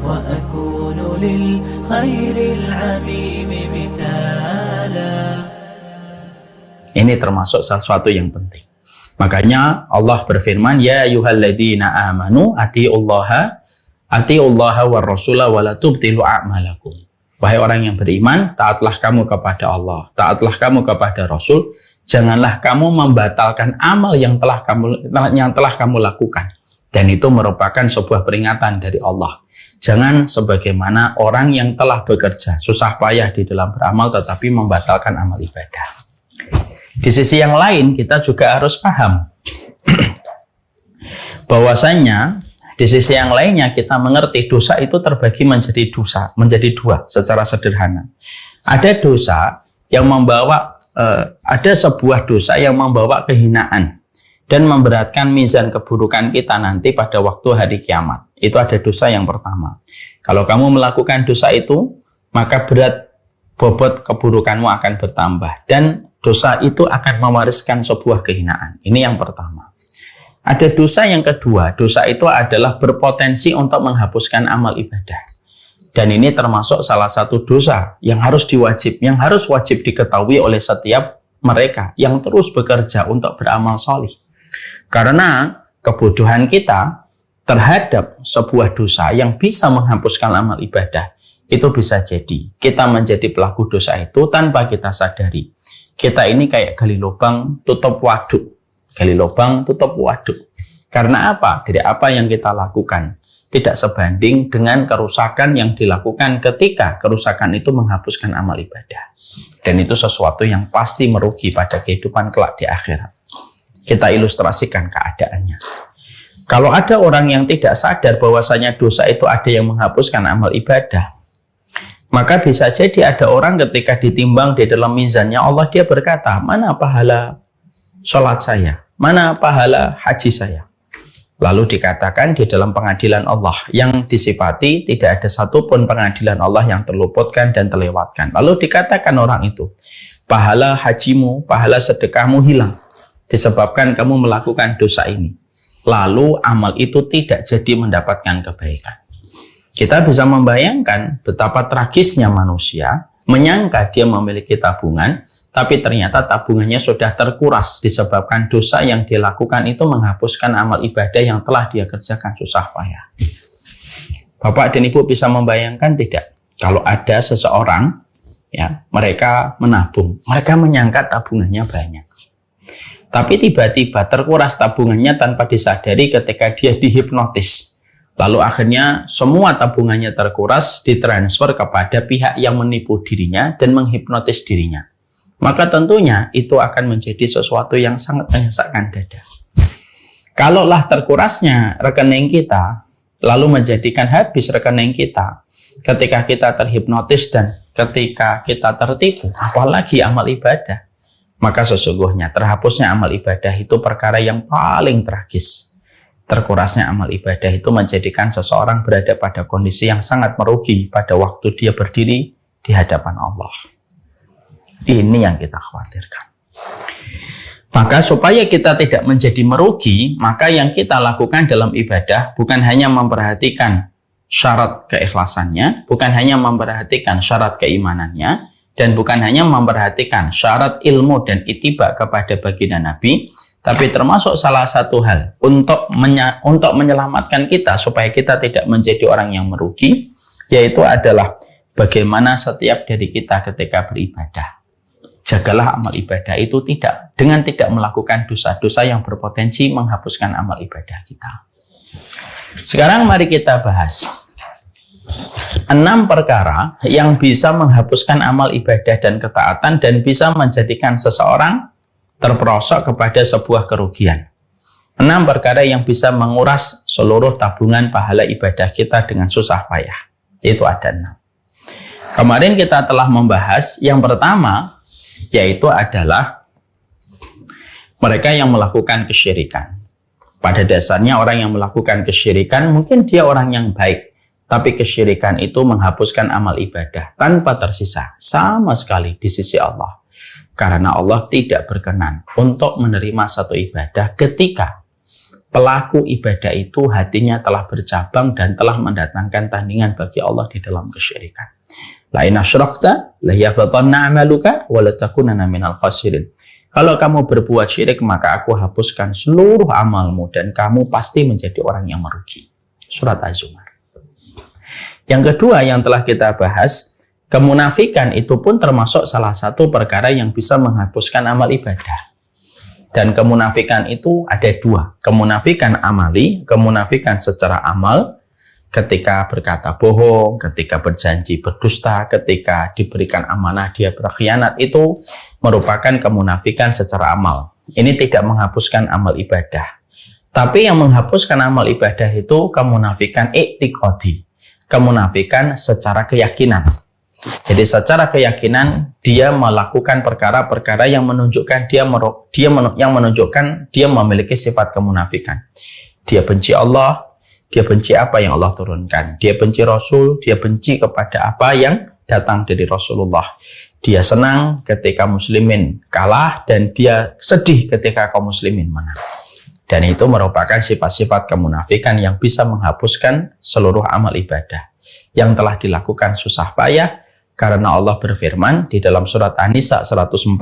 وأكون للخير العميم مثالا. Ini termasuk sesuatu yang penting. Makanya Allah berfirman, ya ayyuhalladzina amanu atiullaha war rasula wa la tubtilu a'malakum. Wahai orang yang beriman, taatlah kamu kepada Allah, taatlah kamu kepada Rasul, janganlah kamu membatalkan amal yang telah kamu lakukan. Dan itu merupakan sebuah peringatan dari Allah. Jangan sebagaimana orang yang telah bekerja susah payah di dalam beramal tetapi membatalkan amal ibadah. Di sisi yang lain, kita juga harus paham bahwasanya di sisi yang lainnya kita mengerti dosa itu terbagi menjadi dua secara sederhana. Ada dosa yang ada sebuah dosa yang membawa kehinaan dan memberatkan mizan keburukan kita nanti pada waktu hari kiamat. Itu ada dosa yang pertama. Kalau kamu melakukan dosa itu, maka berat bobot keburukanmu akan bertambah dan dosa itu akan mewariskan sebuah kehinaan. Ini yang pertama. Ada dosa yang kedua. Dosa itu adalah berpotensi untuk menghapuskan amal ibadah. Dan ini termasuk salah satu dosa yang harus wajib diketahui oleh setiap mereka yang terus bekerja untuk beramal solih. Karena kebodohan kita terhadap sebuah dosa yang bisa menghapuskan amal ibadah, itu bisa jadi kita menjadi pelaku dosa itu tanpa kita sadari. Kita ini kayak gali lubang tutup waduk. Gali lubang tutup waduk. Karena apa? Dari apa yang kita lakukan tidak sebanding dengan kerusakan yang dilakukan ketika kerusakan itu menghapuskan amal ibadah. Dan itu sesuatu yang pasti merugi pada kehidupan kelak di akhirat. Kita ilustrasikan keadaannya. Kalau ada orang yang tidak sadar bahwasanya dosa itu ada yang menghapuskan amal ibadah, maka bisa jadi ada orang ketika ditimbang di dalam mizannya Allah, dia berkata, mana pahala sholat saya? Mana pahala haji saya? Lalu dikatakan di dalam pengadilan Allah yang disifati tidak ada satupun pengadilan Allah yang terluputkan dan terlewatkan. Lalu dikatakan orang itu, pahala hajimu, pahala sedekahmu hilang disebabkan kamu melakukan dosa ini. Lalu amal itu tidak jadi mendapatkan kebaikan. Kita bisa membayangkan betapa tragisnya manusia menyangka dia memiliki tabungan, tapi ternyata tabungannya sudah terkuras disebabkan dosa yang dilakukan itu menghapuskan amal ibadah yang telah dia kerjakan susah payah. Bapak dan Ibu bisa membayangkan tidak? Kalau ada seseorang, ya, mereka menabung, mereka menyangka tabungannya banyak. Tapi tiba-tiba terkuras tabungannya tanpa disadari ketika dia dihipnotis. Lalu akhirnya semua tabungannya terkuras, ditransfer kepada pihak yang menipu dirinya dan menghipnotis dirinya. Maka tentunya itu akan menjadi sesuatu yang sangat menyesakkan dada. Kalaulah terkurasnya rekening kita, lalu menjadikan habis rekening kita, ketika kita terhipnotis dan ketika kita tertipu, apalagi amal ibadah, maka sesungguhnya terhapusnya amal ibadah itu perkara yang paling tragis. Terkurasnya amal ibadah itu menjadikan seseorang berada pada kondisi yang sangat merugi pada waktu dia berdiri di hadapan Allah. Ini yang kita khawatirkan. Maka supaya kita tidak menjadi merugi, maka yang kita lakukan dalam ibadah bukan hanya memperhatikan syarat keikhlasannya, bukan hanya memperhatikan syarat keimanannya, dan bukan hanya memperhatikan syarat ilmu dan ittiba kepada baginda Nabi, tapi termasuk salah satu hal untuk menyelamatkan kita supaya kita tidak menjadi orang yang merugi, yaitu adalah bagaimana setiap dari kita ketika beribadah. Jagalah amal ibadah itu tidak melakukan dosa-dosa yang berpotensi menghapuskan amal ibadah kita. Sekarang mari kita bahas 6 perkara yang bisa menghapuskan amal ibadah dan ketaatan dan bisa menjadikan seseorang terperosok kepada sebuah kerugian. 6 perkara yang bisa menguras seluruh tabungan pahala ibadah kita dengan susah payah. Itu ada 6. Kemarin kita telah membahas yang pertama, yaitu adalah mereka yang melakukan kesyirikan. Pada dasarnya orang yang melakukan kesyirikan mungkin dia orang yang baik, tapi kesyirikan itu menghapuskan amal ibadah tanpa tersisa sama sekali di sisi Allah. Karena Allah tidak berkenan untuk menerima satu ibadah ketika pelaku ibadah itu hatinya telah bercabang dan telah mendatangkan tandingan bagi Allah di dalam kesyirikan. La in asyrakta la yahbatanna 'amaluka wa la takunanna minal khasirin. Kalau kamu berbuat syirik, maka aku hapuskan seluruh amalmu dan kamu pasti menjadi orang yang merugi. Surat Az-Zumar. Yang kedua yang telah kita bahas, kemunafikan itu pun termasuk salah satu perkara yang bisa menghapuskan amal ibadah. Dan kemunafikan itu ada dua. Kemunafikan amali, kemunafikan secara amal, ketika berkata bohong, ketika berjanji berdusta, ketika diberikan amanah dia berkhianat, itu merupakan kemunafikan secara amal. Ini tidak menghapuskan amal ibadah. Tapi yang menghapuskan amal ibadah itu kemunafikan i'tiqadi, kemunafikan secara keyakinan. Jadi secara keyakinan dia melakukan perkara-perkara yang menunjukkan dia memiliki sifat kemunafikan. Dia benci Allah, dia benci apa yang Allah turunkan. Dia benci Rasul, dia benci kepada apa yang datang dari Rasulullah. Dia senang ketika muslimin kalah dan dia sedih ketika kaum muslimin menang. Dan itu merupakan sifat-sifat kemunafikan yang bisa menghapuskan seluruh amal ibadah yang telah dilakukan susah payah, karena Allah berfirman di dalam surat An-Nisa 145,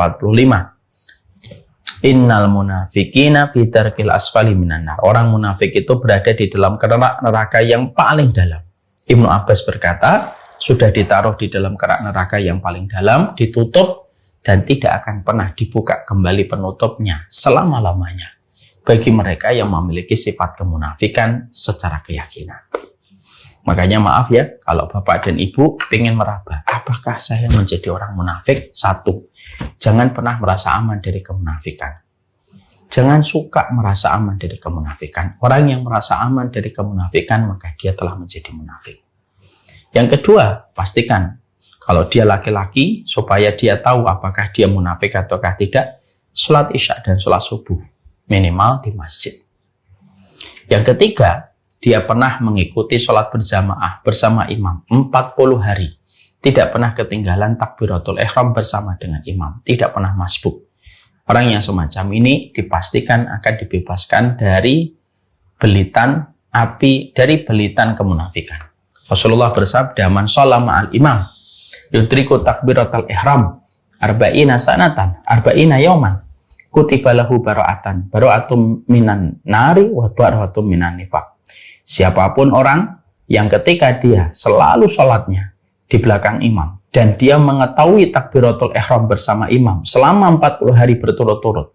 Innal munafikina fi darkil asfali minan nar. Orang munafik itu berada di dalam kerak neraka yang paling dalam. Ibnu Abbas berkata, sudah ditaruh di dalam kerak neraka yang paling dalam, ditutup dan tidak akan pernah dibuka kembali penutupnya selama-lamanya bagi mereka yang memiliki sifat kemunafikan secara keyakinan. Makanya maaf ya, kalau bapak dan ibu ingin meraba, apakah saya menjadi orang munafik? Satu, jangan pernah merasa aman dari kemunafikan. Jangan suka merasa aman dari kemunafikan. Orang yang merasa aman dari kemunafikan, maka dia telah menjadi munafik. Yang kedua, pastikan kalau dia laki-laki, supaya dia tahu apakah dia munafik ataukah tidak, sholat isya dan sholat subuh, minimal di masjid. Yang ketiga, dia pernah mengikuti sholat berjamaah bersama imam 40 hari. Tidak pernah ketinggalan takbiratul ihram bersama dengan imam. Tidak pernah masbuk. Orang yang semacam ini dipastikan akan dibebaskan dari belitan api, dari belitan kemunafikan. Rasulullah bersabda, man sholla ma'al imam yudriku takbiratul ihram arba'ina sanatan, arba'ina yawman, kutiba lahu bara'atum minan nari wa bara'atum minan nifaq. Siapapun orang yang ketika dia selalu sholatnya di belakang imam dan dia mengetahui takbiratul ihram bersama imam selama 40 hari berturut-turut,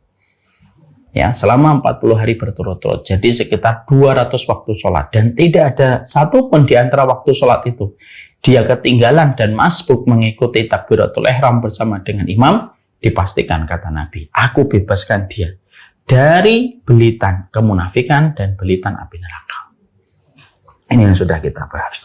ya, selama 40 hari berturut-turut, jadi sekitar 200 waktu sholat, dan tidak ada satupun di antara waktu sholat itu dia ketinggalan dan masbuk mengikuti takbiratul ihram bersama dengan imam, dipastikan kata Nabi, aku bebaskan dia dari belitan kemunafikan dan belitan api neraka. Ini yang sudah kita bahas.